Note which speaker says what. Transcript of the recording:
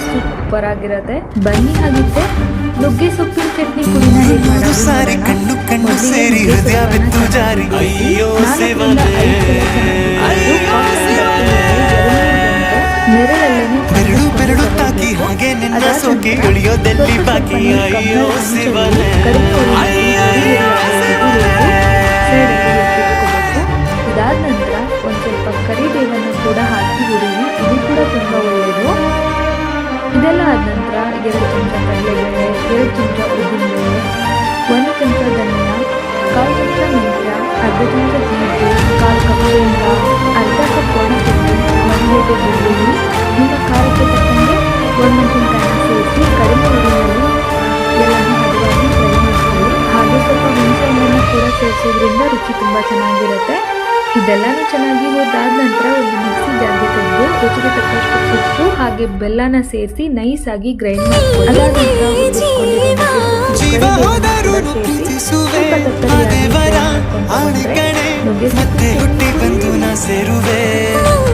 Speaker 1: Super ಆಗಿರುತ್ತೆ. ಬನ್ನಿ ಹಾಗಿದ್ರೆ ನುಗ್ಗೆ ಸೊಪ್ಪಿನ ಚಟ್ನಿ ಪುಡಿನ ಹೇಗೆ ಮಾಡೋದು ಇದಾದ ನಂತರ ಒಂದ್ ಸ್ವಲ್ಪ ಕರಿಬೇವನ್ನು ಕೂಡ ಹಾಕಿ ಹುರಿವಿ. ಇದು ಕೂಡ ತುಂಬಾ ಒಳ್ಳೆಯದು. ಇದೆಲ್ಲ ಆದ ನಂತರ 2 ಚಮಚ ಕಡಲೆಬೇಳೆ, 2 ಚಮಚ ಉದ್ದಿನಬೇಳೆ, 1 ಚಮಚ ಧನಿಯಾ, 1/4 ಚಮಚ ಮೆಂತ್ಯ, ಅರ್ಧ ಚಮಚ ಜೀರಿಗೆ, 1/4 ಕಪ್ ಶೇಂಗಾ, ಅರ್ಧ ಕಪ್ ಒಣಕೊಬ್ಬರಿ, 1 ಲೀಟರ್ ಬೆಳ್ಳುಳ್ಳಿ, ನಿಮ್ಮ ಖಾರಕ್ಕೆ ತಕ್ಕಂಗೆ ಒಣಮೆಣಸಿನಕಾಯಿನ ಸೇರಿಸಿ ಕಡಿಮೆ ಉರಿಯಲ್ಲಿ ಎಲ್ಲನೂ ಹದವಾಗಿ ಫ್ರೈ ಮಾಡ್ಕೊಳ್ಳಿ. ಹಾಗೆ ಸ್ವಲ್ಪ ಹುಣಸೆಹಣ್ಣನ್ನು ಕೂಡ ಸೇರಿಸೋದ್ರಿಂದ ರುಚಿ ತುಂಬ ಚೆನ್ನಾಗಿರುತ್ತೆ. ಇದೆಲ್ಲನೂ ಚೆನ್ನಾಗಿ ಹೋದಾದ ನಂತರ ಒಂದು ಮಿಕ್ಸಿ ಜಾರ್ಗೆ ತೆಗೆದು ರುಚಿಗೆ ತಕ್ಕಷ್ಟು ಉಪ್ಪು ಹಾಗೆ ಬೆಲ್ಲನ ಸೇರಿಸಿ ನೈಸ್ ಆಗಿ ಗ್ರೈಂಡ್ ಮಾಡ್ಕೊಳ್ಳಿ. ಅದಾದ ನಂತರ ನುಗ್ಗೆ